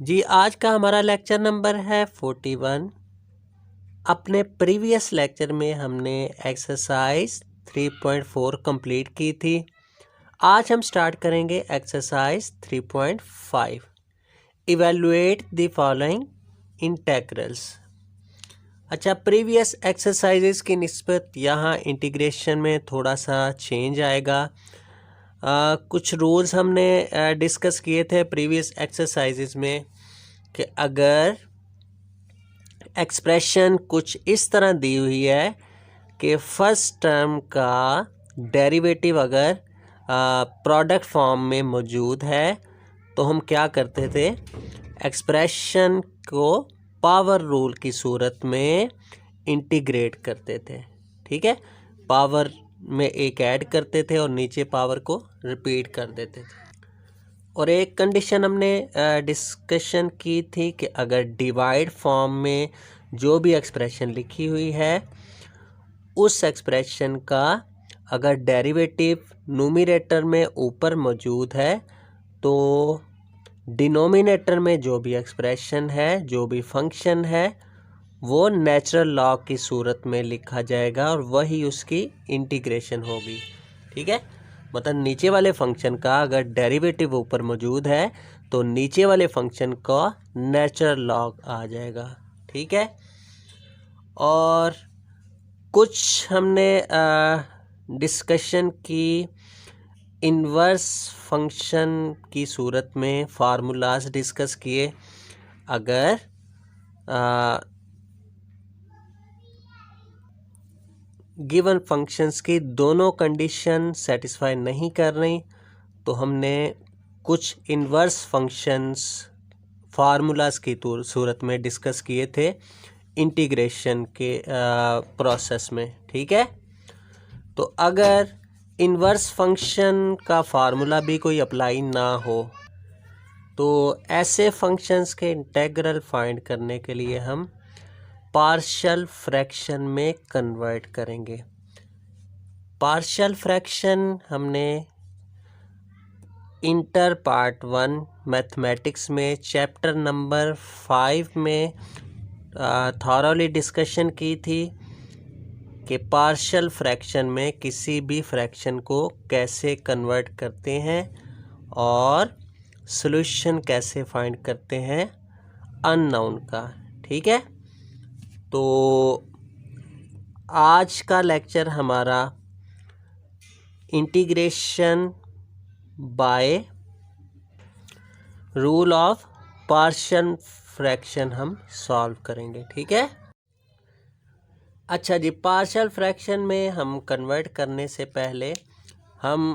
जी आज का हमारा लेक्चर नंबर है 41। अपने प्रीवियस लेक्चर में हमने एक्सरसाइज 3.4 कंप्लीट की थी। आज हम स्टार्ट करेंगे exercise 3.5। Evaluate the following integrals. अच्छा, प्रीवियस एक्सरसाइजेस की निस्बत यहाँ इंटीग्रेशन में थोड़ा सा चेंज आएगा। कुछ रूल्स हमने डिस्कस किए थे प्रीवियस एक्सरसाइजेस में कि अगर एक्सप्रेशन कुछ इस तरह दी हुई है कि फर्स्ट टर्म का डेरिवेटिव अगर प्रोडक्ट फॉर्म में मौजूद है तो हम क्या करते थे, एक्सप्रेशन को पावर रूल की सूरत में इंटीग्रेट करते थे। ठीक है, पावर में एक ऐड करते थे और नीचे पावर को रिपीट कर देते थे। और एक कंडीशन हमने डिस्कशन की थी कि अगर डिवाइड फॉर्म में जो भी एक्सप्रेशन लिखी हुई है उस एक्सप्रेशन का अगर डेरिवेटिव न्यूमरेटर में ऊपर मौजूद है तो डिनोमिनेटर में जो भी एक्सप्रेशन है, जो भी फंक्शन है, वो नेचुरल लॉग की सूरत में लिखा जाएगा और वही उसकी इंटीग्रेशन होगी। ठीक है, मतलब नीचे वाले फंक्शन का अगर डेरिवेटिव ऊपर मौजूद है तो नीचे वाले फंक्शन का नेचुरल लॉग आ जाएगा। ठीक है, और कुछ हमने डिस्कशन की इन्वर्स फंक्शन की सूरत में फार्मूलाज डिस्कस किए। अगर गिवन फंक्शंस की दोनों कंडीशन सेटिस्फाई नहीं कर रही तो हमने कुछ इन्वर्स फंक्शंस फार्मूलाज की सूरत में डिस्कस किए थे इंटीग्रेशन के प्रोसेस में। ठीक है, तो अगर इन्वर्स फंक्शन का फार्मूला भी कोई अप्लाई ना हो तो ऐसे फंक्शंस के इंटेग्रल फाइंड करने के लिए हम पार्शियल फ्रैक्शन में कन्वर्ट करेंगे। पार्शियल फ्रैक्शन हमने इंटर पार्ट 1 मैथमेटिक्स में चैप्टर नंबर 5 में थॉरोली डिस्कशन की थी कि पार्शियल फ्रैक्शन में किसी भी फ्रैक्शन को कैसे कन्वर्ट करते हैं और सॉल्यूशन कैसे फाइंड करते हैं अननोन का। ठीक है, तो आज का लेक्चर हमारा integration by rule of partial fraction हम सॉल्व करेंगे। ठीक है, अच्छा जी, पार्शियल फ्रैक्शन में हम कन्वर्ट करने से पहले हम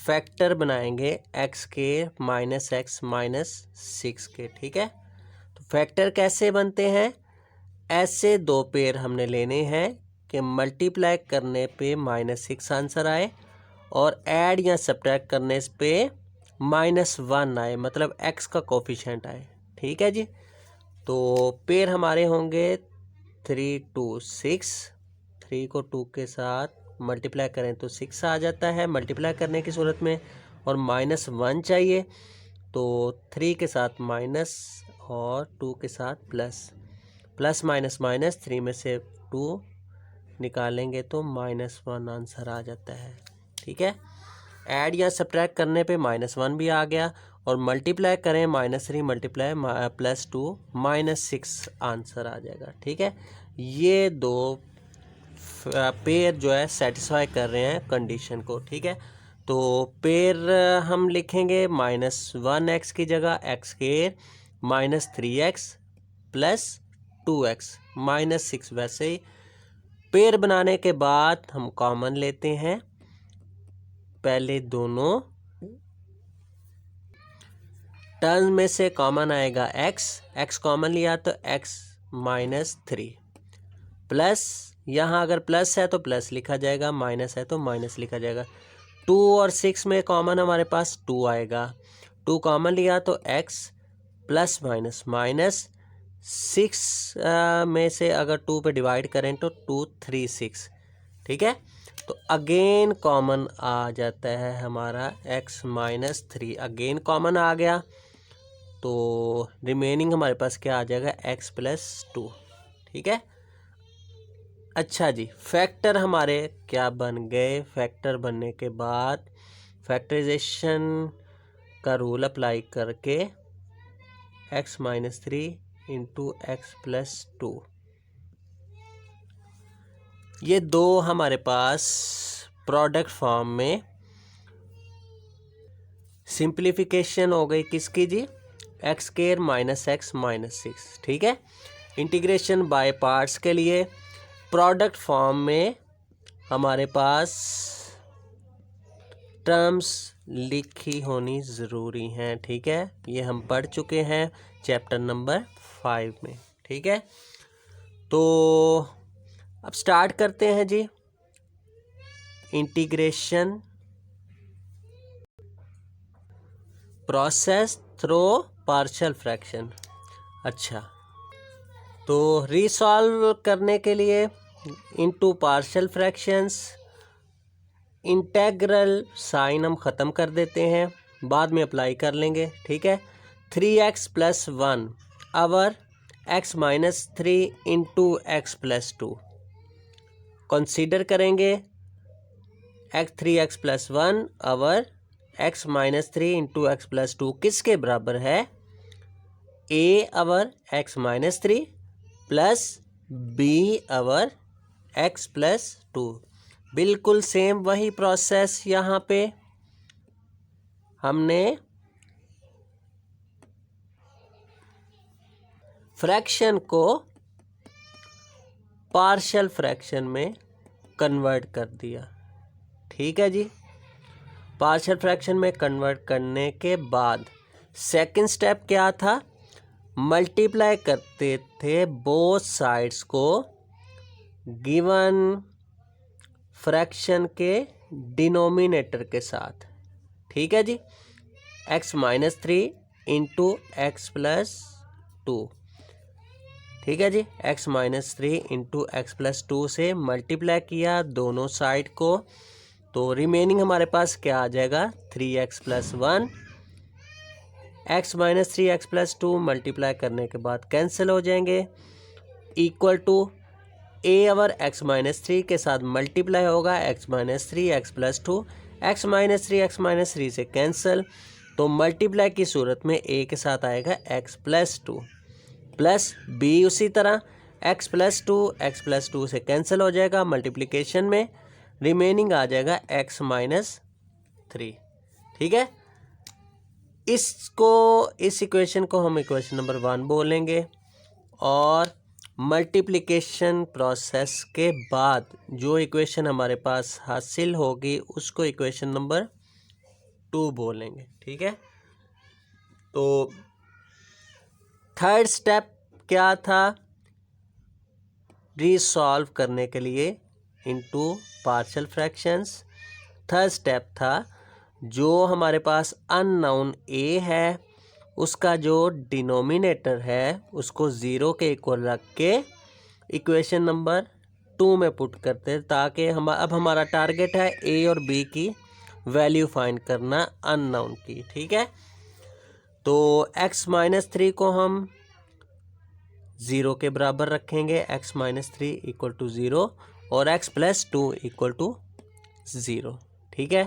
फैक्टर बनाएंगे एक्स के माइनस एक्स माइनस 6 के। ठीक है, तो फैक्टर कैसे बनते हैं, ऐसे दो पेयर हमने लेने हैं कि मल्टीप्लाई करने पे -6 आंसर आए और ऐड या सब्ट्रैक्ट करने पे -1 आए, मतलब एक्स का कोफिशिएंट आए। ठीक है जी, तो पेयर हमारे होंगे 3 2 6। 3 को 2 के साथ मल्टीप्लाई करें तो 6 आ जाता है मल्टीप्लाई करने की सूरत में, और -1 चाहिए तो 3 के साथ माइनस और 2 के साथ प्लस, प्लस माइनस माइनस 3 में से 2 निकालेंगे तो -1 आंसर आ जाता है। ठीक है, ऐड या सब्ट्रैक्ट करने पे -1 भी आ गया और मल्टीप्लाई करें -3 मल्टीप्लाई +2 -6 आंसर आ जाएगा। ठीक है, ये दो पेयर जो है सेटिस्फाई कर रहे हैं कंडीशन को। ठीक है, तो पेयर हम लिखेंगे -1x की जगह एक्स स्क्वायर -3x + 2x -6। वैसे ही पेयर बनाने के बाद हम कॉमन लेते हैं, पहले दोनों टर्म में से कॉमन आएगा x कॉमन लिया तो x -3 प्लस, यहाँ अगर प्लस है तो प्लस लिखा जाएगा, माइनस है तो माइनस लिखा जाएगा। 2 और 6 में कॉमन हमारे पास 2 आएगा, 2 कॉमन लिया तो x प्लस माइनस माइनस 6 में से अगर 2 पे डिवाइड करें तो 2 3 6। ठीक है, तो अगेन कॉमन आ जाता है हमारा x -3, अगेन कॉमन आ गया तो रिमेनिंग हमारे पास क्या आ जाएगा, x प्लस 2। ठीक है। अच्छा जी, फैक्टर हमारे क्या बन गए, फैक्टर बनने के बाद फैक्टराइजेशन का रूल अप्लाई करके x minus 3 into x plus 2, ये दो हमारे पास प्रोडक्ट फॉर्म में सिंप्लीफिकेशन हो गई किसकी जी, x square minus x minus 6। ठीक है। इंटीग्रेशन बाय पार्ट्स के लिए प्रोडक्ट फॉर्म में हमारे पास टर्म्स लिखी होनी ज़रूरी हैं। ठीक है, ये हम पढ़ चुके हैं चैप्टर नंबर 5 में। ठीक है, तो अब स्टार्ट करते हैं जी integration process through partial fraction. अच्छा, तो रिसॉल्व करने के लिए into partial fractions integral sign हम ख़त्म कर देते हैं, बाद में अप्लाई कर लेंगे। ठीक है। 3x plus 1 over x minus 3 into x plus 2 consider करेंगे। 3x plus 1 over x minus 3 into x plus 2 किसके बराबर है, a over x minus 3 plus b over x plus 2। बिल्कुल सेम वही प्रोसेस यहाँ पे हमने फ्रैक्शन को पार्शियल फ्रैक्शन में कन्वर्ट कर दिया। ठीक है जी। पार्शियल फ्रैक्शन में कन्वर्ट करने के बाद सेकंड स्टेप क्या था, मल्टीप्लाई करते थे बोथ साइड्स को गिवन फ्रैक्शन के डिनोमिनेटर के साथ। ठीक है जी। x minus 3 into x plus 2। ठीक है जी, x minus 3 into x plus 2 से मल्टीप्लाई किया दोनों साइड को, तो रिमेनिंग हमारे पास क्या आ जाएगा, 3x plus 1। x minus 3 x plus 2 multiply करने के बाद कैंसिल हो जाएंगे, equal to a over x minus 3 के साथ मल्टीप्लाई होगा x minus 3 x plus 2, x minus 3 से कैंसिल, तो मल्टीप्लाई की सूरत में a के साथ आएगा x प्लस 2 प्लस b उसी तरह x प्लस 2 से कैंसिल हो जाएगा, मल्टीप्लिकेशन में रिमेनिंग आ जाएगा x माइनस 3। ठीक है, इस इक्वेशन को हम इक्वेशन नंबर 1 बोलेंगे, और मल्टीप्लिकेशन प्रोसेस के बाद जो इक्वेशन हमारे पास हासिल होगी उसको इक्वेशन नंबर 2 बोलेंगे। ठीक है, तो थर्ड स्टेप क्या था, रिसॉल्व करने के लिए into partial fractions. Third step था जो हमारे पास अननोन a है उसका जो डिनोमिनेटर है उसको 0 के इक्वल रख के इक्वेशन नंबर 2 में पुट करते हैं, ताकि अब हमारा टारगेट है a और b की वैल्यू फाइंड करना अननोन की। ठीक है, तो x माइनस 3 को हम 0 के बराबर रखेंगे, x माइनस 3 इक्वल टू 0 और x प्लस 2 इक्वल टू 0। ठीक है,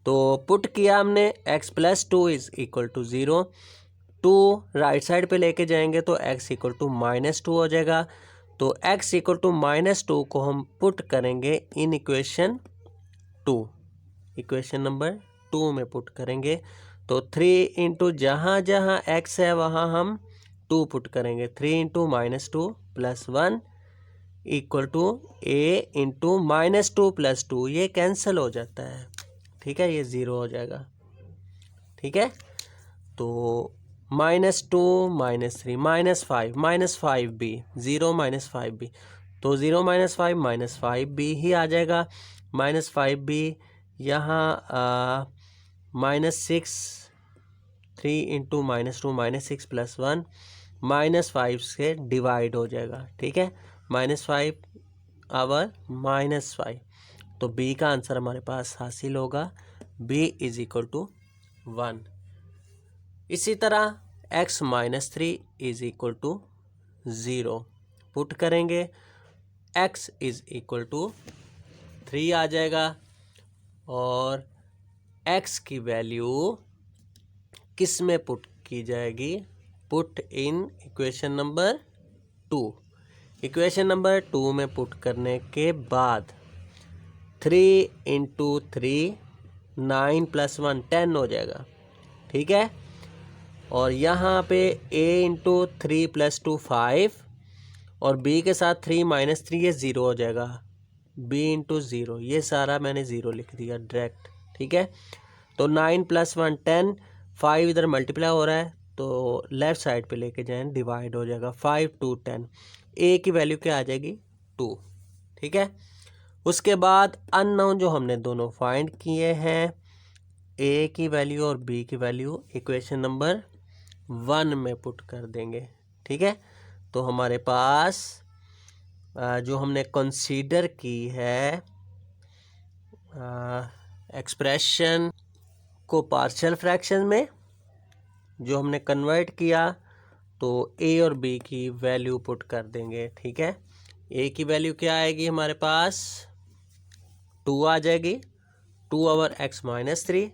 तो पुट किया हमने, x plus 2 is equal to 0, 2 right side पे लेके जाएंगे तो x इक्वल टू माइनस 2 हो जाएगा, तो x इक्वल टू माइनस 2 को हम पुट करेंगे इन इक्वेशन 2, इक्वेशन नंबर 2 में पुट करेंगे, तो 3 इंटू जहाँ जहाँ x है वहाँ हम 2 पुट करेंगे, 3 into minus 2 plus 1 equal to a into minus 2 plus 2, ये कैंसिल हो जाता है। ठीक है, ये 0 हो जाएगा। ठीक है, तो minus 2 minus 3 minus 5b, 0 minus 5b, तो 0 माइनस 5 माइनस 5b ही आ जाएगा। माइनस 5b यहाँ minus 6, 3 into minus 2 minus 6 plus 1 minus 5 से डिवाइड हो जाएगा। ठीक है, माइनस 5 आवर माइनस 5, तो b का आंसर हमारे पास हासिल होगा, b इज इक्वल टू 1। इसी तरह x minus 3 is equal to 0 put करेंगे, x इज इक्वल टू 3 आ जाएगा और x की वैल्यू किस में पुट की जाएगी, put in equation number 2। Equation number 2 में पुट करने के बाद 3 इंटू 3 9 + 1 10 हो जाएगा, ठीक है। और यहाँ पे a इंटू 3 + 2 5 और b के साथ 3 - 3 ये 0 हो जाएगा, b इंटू 0 ये सारा मैंने 0 लिख दिया डायरेक्ट, ठीक है। तो 9 + 1 10, 5 इधर मल्टीप्लाई हो रहा है तो लेफ़्ट साइड पे लेके जाएं, डिवाइड हो जाएगा 5 2 10, a की वैल्यू क्या आ जाएगी 2, ठीक है। उसके बाद अननोन जो हमने दोनों फाइंड किए हैं, a की वैल्यू और b की वैल्यू इक्वेशन नंबर 1 में पुट कर देंगे, ठीक है। तो हमारे पास जो हमने कंसीडर की है एक्सप्रेशन को पार्शियल फ्रैक्शन में, जो हमने कन्वर्ट किया तो a और b की वैल्यू पुट कर देंगे, ठीक है। a की वैल्यू क्या आएगी हमारे पास 2 आ जाएगी, 2 over x minus 3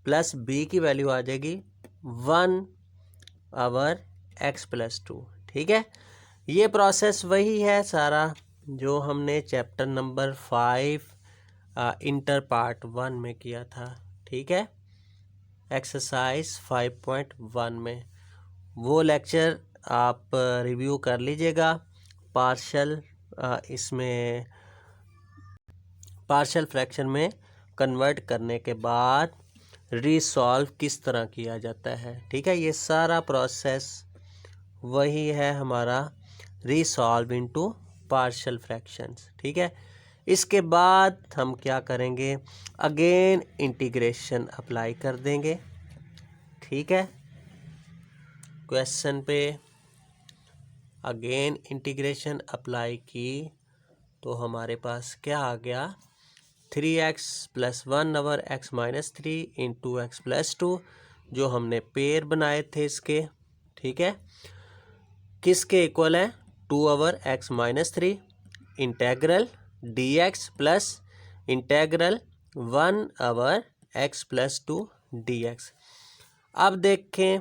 plus b की वैल्यू आ जाएगी 1 ओवर x + 2, ठीक है। ये प्रोसेस वही है सारा जो हमने चैप्टर नंबर 5 इंटर पार्ट 1 में किया था, ठीक है। एक्सरसाइज 5.1 में वो लेक्चर आप रिव्यू कर लीजिएगा। इसमें पार्शियल फ्रैक्शन में कन्वर्ट करने के बाद रीसॉल्व किस तरह किया जाता है, ठीक है। ये सारा प्रोसेस वही है हमारा रीसॉल्व इनटू पार्शियल फ्रैक्शंस, ठीक है। इसके बाद हम क्या करेंगे, अगेन इंटीग्रेशन अप्लाई कर देंगे, ठीक है। क्वेश्चन पे अगेन इंटीग्रेशन अप्लाई की तो हमारे पास क्या आ गया 3x + 1 over x minus 3 into x + 2, जो हमने पेयर बनाए थे इसके, ठीक है। किसके इक्वल है 2 over x minus 3 integral dx plus integral 1 over x + 2 dx। अब देखें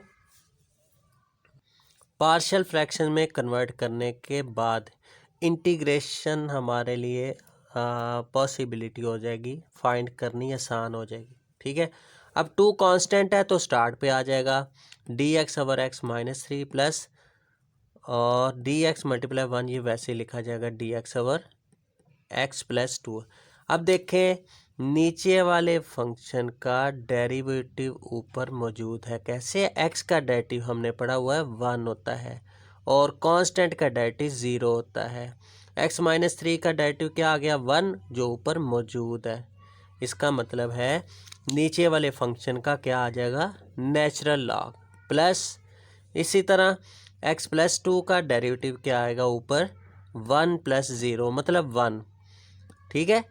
पार्शियल फ्रैक्शन में कन्वर्ट करने के बाद इंटीग्रेशन हमारे लिए पॉसिबिलिटी हो जाएगी, फाइंड करनी आसान हो जाएगी, ठीक है। अब 2 कांस्टेंट है तो स्टार्ट पे आ जाएगा dx over x minus 3 plus और dx × 1 ये वैसे लिखा जाएगा dx ओवर x + 2। अब देखें नीचे वाले फंक्शन का डेरिवेटिव ऊपर मौजूद है, कैसे, x का डेरिवेटिव हमने पढ़ा हुआ है 1 होता है और कांस्टेंट का डेरिवेटिव 0 होता है। x माइनस 3 का डेरिवेटिव क्या आ गया 1, जो ऊपर मौजूद है। इसका मतलब है नीचे वाले फंक्शन का क्या आ जाएगा नेचुरल लॉग प्लस, इसी तरह x + 2 का डेरिवेटिव क्या आएगा ऊपर 1 + 0 मतलब 1, ठीक है।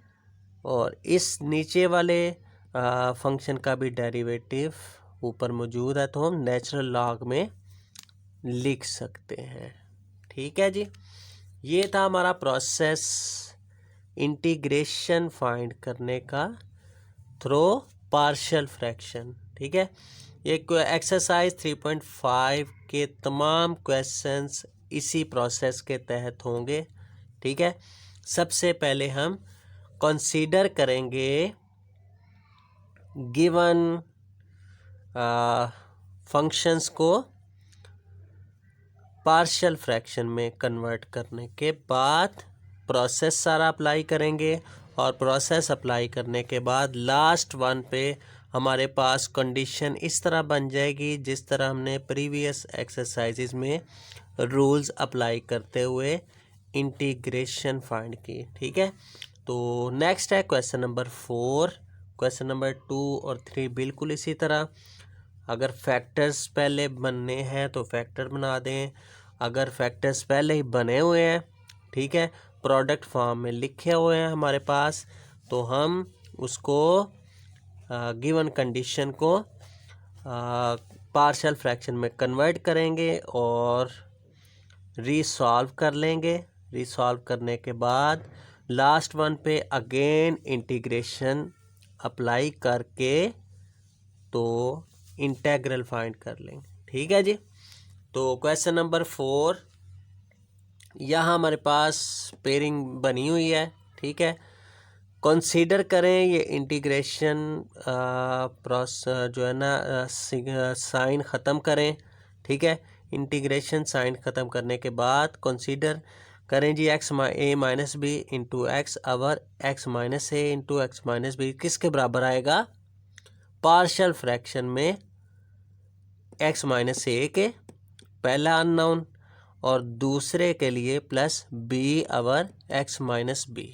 और इस नीचे वाले फंक्शन का भी डेरिवेटिव ऊपर मौजूद है तो हम नेचुरल लॉग में लिख सकते हैं, ठीक है जी। ये था हमारा प्रोसेस इंटीग्रेशन फाइंड करने का थ्रू पार्शियल फ्रैक्शन, ठीक है। ये एक्सरसाइज 3.5 के तमाम क्वेश्चंस इसी प्रोसेस के तहत होंगे, ठीक है। सबसे पहले हम कंसीडर करेंगे गिवन फंक्शंस को पार्शियल फ्रैक्शन में कन्वर्ट करने के बाद प्रोसेस सारा अप्लाई करेंगे और प्रोसेस अप्लाई करने के बाद लास्ट वन पे हमारे पास कंडीशन इस तरह बन जाएगी जिस तरह हमने प्रीवियस एक्सरसाइजेज में रूल्स अप्लाई करते हुए इंटीग्रेशन फाइंड की, ठीक है। तो नेक्स्ट है क्वेश्चन नंबर 4। क्वेश्चन नंबर 2 और 3 बिल्कुल इसी तरह, अगर फैक्टर्स पहले बनने हैं तो फैक्टर बना दें, अगर फैक्टर्स पहले ही बने हुए हैं, ठीक है, प्रोडक्ट फॉर्म में लिखे हुए हैं हमारे पास, तो हम उसको गिवन कंडीशन को पार्शियल फ्रैक्शन में कन्वर्ट करेंगे और रीसॉल्व कर लेंगे। रीसॉल्व करने के बाद लास्ट वन पे अगेन इंटीग्रेशन अप्लाई करके तो इंटेग्रल फाइंड कर लेंगे। ठीक है जी। तो क्वेश्चन नंबर 4, यहाँ हमारे पास पेयरिंग बनी हुई है। ठीक है, कंसीडर करें ये इंटीग्रेशन प्रोसेस जो है ना साइन ख़त्म करें। ठीक है, इंटीग्रेशन साइन ख़त्म करने के बाद कंसीडर करें जी x a minus b into x over x minus a into x minus b किसके बराबर आएगा? पार्शियल फ्रैक्शन में एक्स माइनस ए के पहला अननोन और दूसरे के लिए plus b over x minus b.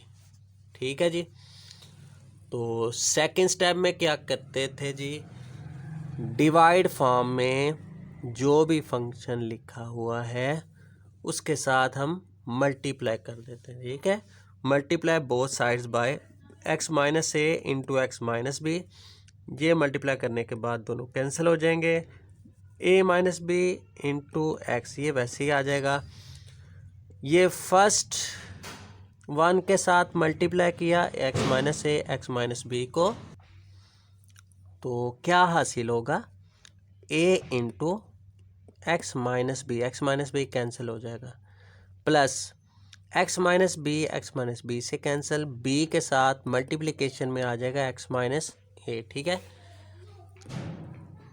ठीक है जी। तो सेकंड स्टेप में क्या करते थे जी, डिवाइड फॉर्म में जो भी फंक्शन लिखा हुआ है उसके साथ हम मल्टीप्लाई कर देते हैं। ठीक है, multiply both sides by x minus a into x minus b. ये मल्टीप्लाई करने के बाद दोनों कैंसिल हो जाएंगे। A minus b into x ये वैसे ही आ जाएगा। ये फर्स्ट वन के साथ मल्टीप्लाई किया x minus a x minus b को, तो क्या हासिल होगा? A into x minus b cancel हो जाएगा, प्लस एक्स माइनस बी से कैंसिल, बी के साथ मल्टीप्लिकेशन में आ जाएगा एक्स माइनस ए। ठीक है,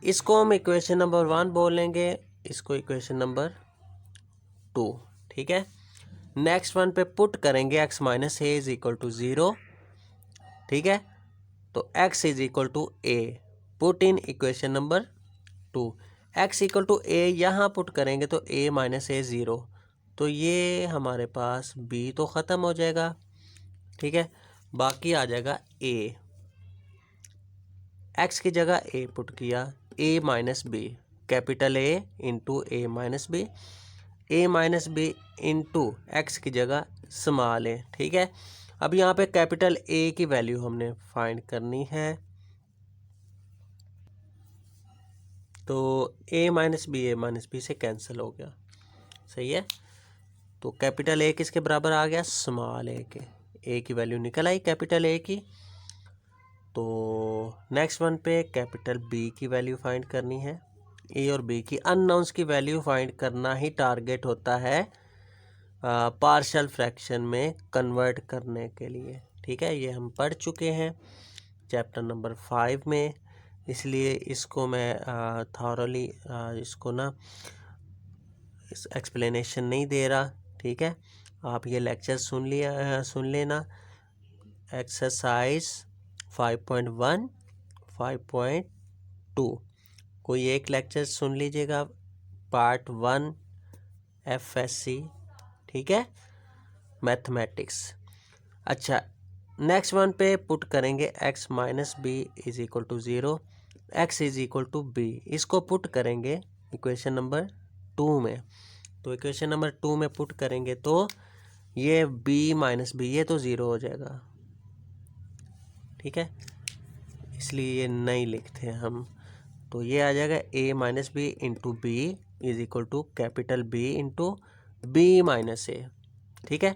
इसको हम इक्वेशन नंबर 1 बोलेंगे, इसको इक्वेशन नंबर 2। ठीक है, नेक्स्ट वन पे पुट करेंगे x minus a is equal to 0। ठीक है, तो x is equal to a, put in equation number 2। x equal to a यहाँ पुट करेंगे तो a माइनस ए 0, तो ये हमारे पास b तो ख़त्म हो जाएगा। ठीक है, बाकी आ जाएगा a, x की जगह a पुट किया, a minus b, capital A into a minus b, a minus b into x की जगह स्मॉल ए। ठीक है, अब यहाँ पे कैपिटल ए की वैल्यू हमने फाइंड करनी है, तो ए माइनस बी से कैंसिल हो गया। सही है, तो कैपिटल ए किसके बराबर आ गया? स्मॉल ए की वैल्यू निकल आई कैपिटल ए की। तो नेक्स्ट वन पे कैपिटल बी की वैल्यू फाइंड करनी है। ए और बी की अननोन्स की वैल्यू फाइंड करना ही टारगेट होता है पार्शियल फ्रैक्शन में कन्वर्ट करने के लिए। ठीक है, ये हम पढ़ चुके हैं चैप्टर नंबर 5 में, इसलिए इसको मैं थॉरली इसको ना इस एक्सप्लेनेशन नहीं दे रहा। ठीक है, आप ये लेक्चर सुन लेना। एक्सरसाइज 5.1 5.2 कोई एक लेक्चर सुन लीजिएगा, पार्ट 1 FSC। ठीक है, मैथमेटिक्स। अच्छा, नेक्स्ट वन पे पुट करेंगे x minus b is equal to 0, x is equal to b, इसको पुट करेंगे इक्वेशन नंबर 2 में। तो इक्वेशन नंबर 2 में पुट करेंगे तो ये b माइनस बी ये तो 0 हो जाएगा। ठीक है, इसलिए ये नहीं लिखते हम, तो ये आ जाएगा a minus b into b is equal to capital B into b minus a. ठीक है,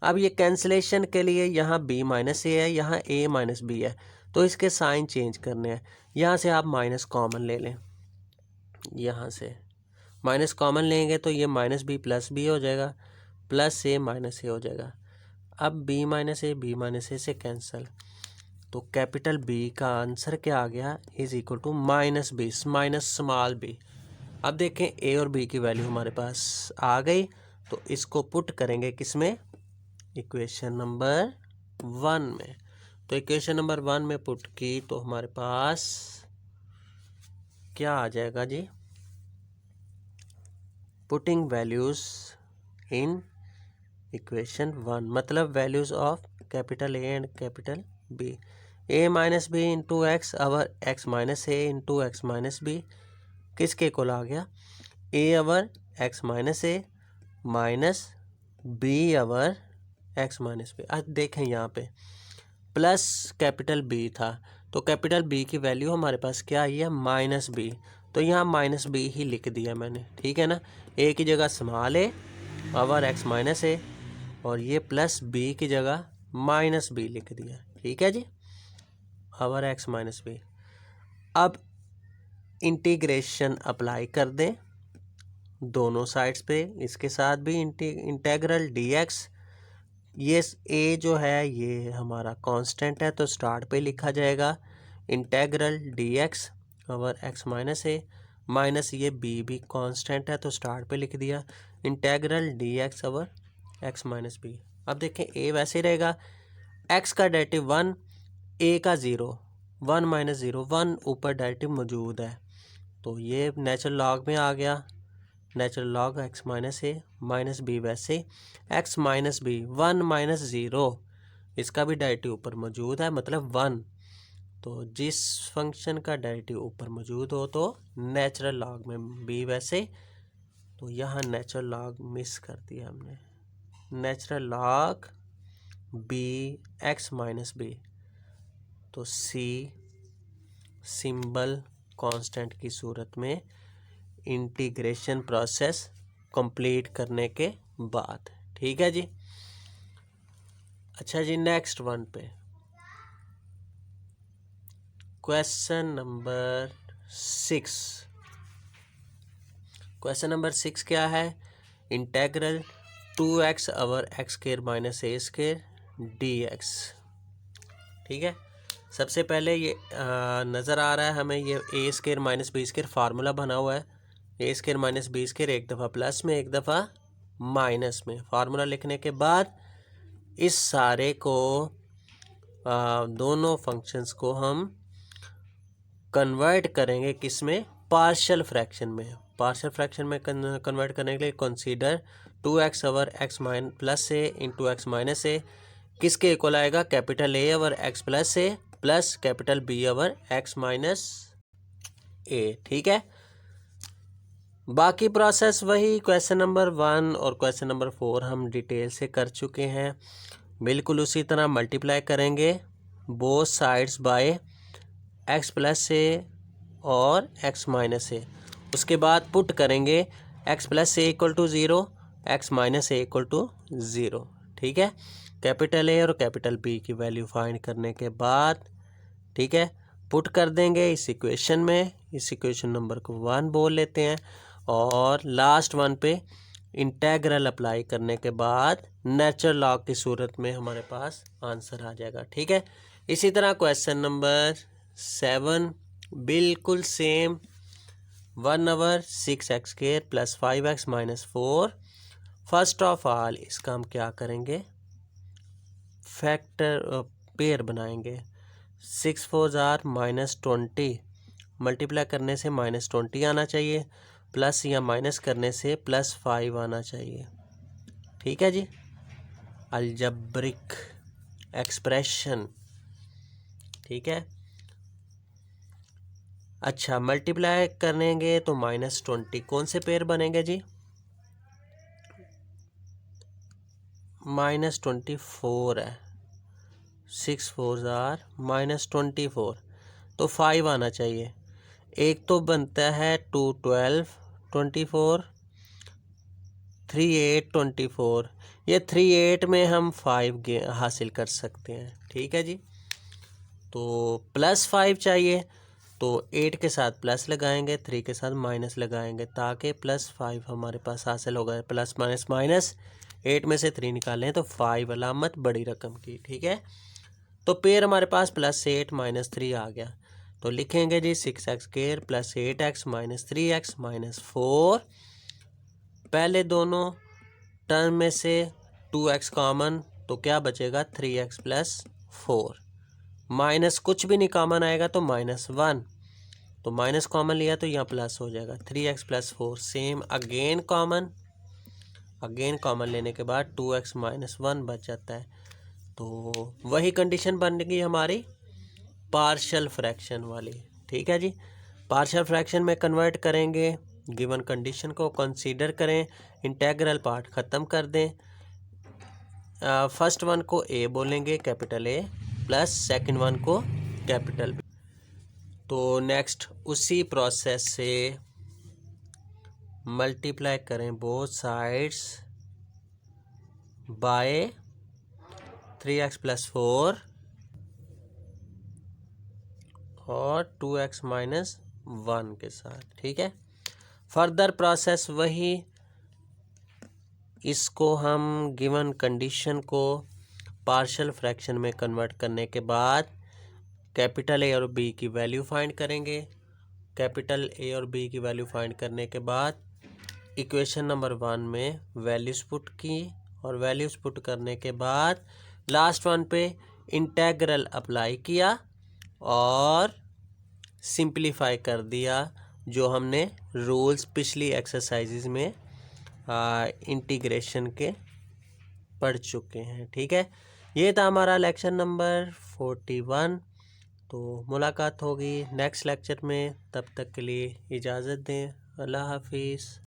अब ये कैंसिलेशन के लिए यहाँ b माइनस ए है, यहाँ a माइनस बी है, तो इसके साइन चेंज करने हैं। यहाँ से आप माइनस कॉमन ले लें, यहाँ से माइनस कॉमन लेंगे तो ये माइनस बी प्लस बी हो जाएगा, प्लस ए माइनस ए हो जाएगा। अब b माइनस ए से कैंसिल, तो कैपिटल B का आंसर क्या आ गया? Is equal to minus b minus small b. अब देखें a और b की वैल्यू हमारे पास आ गई, तो इसको पुट करेंगे किसमें? इक्वेशन नंबर 1 में। तो इक्वेशन नंबर 1 में पुट की तो हमारे पास क्या आ जाएगा जी? पुटिंग वैल्यूज इन इक्वेशन 1, मतलब values of capital A and capital B। a minus b into x over x minus a into x minus b किसके को आ गया? a over x minus a minus b over x minus b. आज देखें यहाँ पे plus capital B था, तो कैपिटल B की वैल्यू हमारे पास क्या आई है? माइनस बी, तो यहाँ माइनस बी ही लिख दिया मैंने, ठीक है ना। ए की जगह स्मॉल ए पावर एक्स माइनस ए और ये प्लस बी की जगह माइनस बी लिख दिया, ठीक है जी, पावर एक्स माइनस बी। अब इंटीग्रेशन अप्लाई कर दें दोनों साइड्स पे, इसके साथ भी इंटेग्रल डी एक्स, ये ए जो है ये हमारा कांस्टेंट है तो स्टार्ट पे लिखा जाएगा integral d x over x minus a, minus ये बी भी कांस्टेंट है तो स्टार्ट पे लिख दिया integral d x over x minus b. अब देखें ए वैसे ही रहेगा, एक्स का डेरिवेटिव 1, ए का 0, 1 माइनस 0, 1 ऊपर डेरिवेटिव मौजूद है तो ये नेचुरल लॉग में आ गया, natural log x minus a minus B, वैसे एक्स माइनस बी 1 माइनस 0, इसका भी डेरिवेटिव ऊपर मौजूद है मतलब 1। तो जिस फंक्शन का डेरिवेटिव ऊपर मौजूद हो तो नेचुरल लॉग में बी वैसे, तो यहाँ नेचुरल लॉग मिस कर दिया हमने, natural log b x minus b, तो सी सिंबल कांस्टेंट की सूरत में इंटीग्रेशन प्रोसेस कंप्लीट करने के बाद, ठीक है जी। अच्छा जी, नेक्स्ट वन पे क्वेश्चन नंबर 6। क्वेश्चन नंबर 6 क्या है, integral 2x over x square minus a square d x, ठीक है। सबसे पहले ये नज़र आ रहा है हमें ये a square minus b square formula बना हुआ है, a square minus b square एक दफ़ा प्लस में एक दफ़ा माइनस में, फार्मूला लिखने के बाद इस सारे को दोनों फंक्शंस को हम कन्वर्ट करेंगे किस में, पार्शियल फ्रैक्शन में। पार्शियल फ्रैक्शन में कन्वर्ट करने के लिए consider 2x over x minus plus a into x minus a, किसके इक्वल आएगा, capital a over x plus a plus capital b over x minus a, ठीक है। बाकी प्रोसेस वही क्वेश्चन नंबर 1 और क्वेश्चन नंबर 4 हम डिटेल से कर चुके हैं, बिल्कुल उसी तरह मल्टीप्लाई करेंगे both sides by x plus a और एक्स माइनस ए, उसके बाद पुट करेंगे x plus a equal to 0, x minus a equal to 0, ठीक है। कैपिटल ए और कैपिटल बी की वैल्यू फाइंड करने के बाद, ठीक है, पुट कर देंगे इस इक्वेशन में, इस इक्वेशन नंबर को 1 बोल लेते हैं और लास्ट वन पे इंटेग्रल अप्लाई करने के बाद नेचुरल लॉग की सूरत में हमारे पास आंसर आ जाएगा, ठीक है। इसी तरह क्वेश्चन नंबर 7 बिल्कुल same, 1 over 6x square plus 5x minus 4। First of all इसका हम क्या करेंगे, फैक्टर पेयर बनाएंगे, 6 4 माइनस 20, मल्टीप्लाई करने से माइनस 20 आना चाहिए, प्लस या माइनस करने से प्लस 5 आना चाहिए, ठीक है जी। अलजेब्रिक एक्सप्रेशन, ठीक है। अच्छा, मल्टीप्लाई करेंगे तो माइनस 20 कौन से पेयर बनेंगे जी, माइनस 24 है, 6 4 माइनस 24, तो 5 आना चाहिए। एक तो बनता है 2 12 24, 3 8 24, ये 3 8 में हम 5 हासिल कर सकते हैं, ठीक है जी। तो प्लस 5 चाहिए तो 8 के साथ प्लस लगाएंगे, 3 के साथ माइनस लगाएंगे ताकि प्लस 5 हमारे पास हासिल होगा। प्लस माइनस माइनस, 8 में से 3 निकालें तो 5 अलामत बड़ी रकम की, ठीक है। तो पेयर हमारे पास प्लस 8 माइनस 3 आ गया, तो लिखेंगे जी 6x square plus 8x minus 3x minus 4। पहले दोनों टर्म में से 2x कॉमन, तो क्या बचेगा 3x प्लस 4, माइनस कुछ भी नहीं कॉमन आएगा तो -1, तो माइनस कॉमन लिया तो यहाँ प्लस हो जाएगा 3x plus 4, same again common, again common लेने के बाद 2x माइनस 1 बच जाता है। तो वही कंडीशन बन गई हमारी पार्शियल फ्रैक्शन वाली, ठीक है जी। पार्शियल फ्रैक्शन में कन्वर्ट करेंगे, गिवन कंडीशन को कंसीडर करें, इंटेग्रल पार्ट ख़त्म कर दें, फर्स्ट वन को ए बोलेंगे capital A plus second one को कैपिटल बी। तो नेक्स्ट उसी प्रोसेस से मल्टीप्लाई करें बोथ साइड्स बाय 3x + 4 और 2x - 1 के साथ। ठीक है, फर्दर प्रोसेस वही, इसको हम गिवन कंडीशन को पार्शियल फ्रैक्शन में कन्वर्ट करने के बाद कैपिटल ए और बी की वैल्यू फाइंड करेंगे। कैपिटल ए और बी की वैल्यू फाइंड करने के बाद इक्वेशन नंबर 1 में वैल्यूज पुट की, और वैल्यूज पुट करने के बाद लास्ट वन पे इंटेग्रल अप्लाई किया और सिंप्लीफाई कर दिया, जो हमने रूल्स पिछली एक्सरसाइजेज में इंटीग्रेशन के पढ़ चुके हैं। ठीक है, ये था हमारा लेक्चर नंबर 41। तो मुलाकात होगी नेक्स्ट लेक्चर में, तब तक के लिए इजाज़त दें। अल्लाह हाफिज़।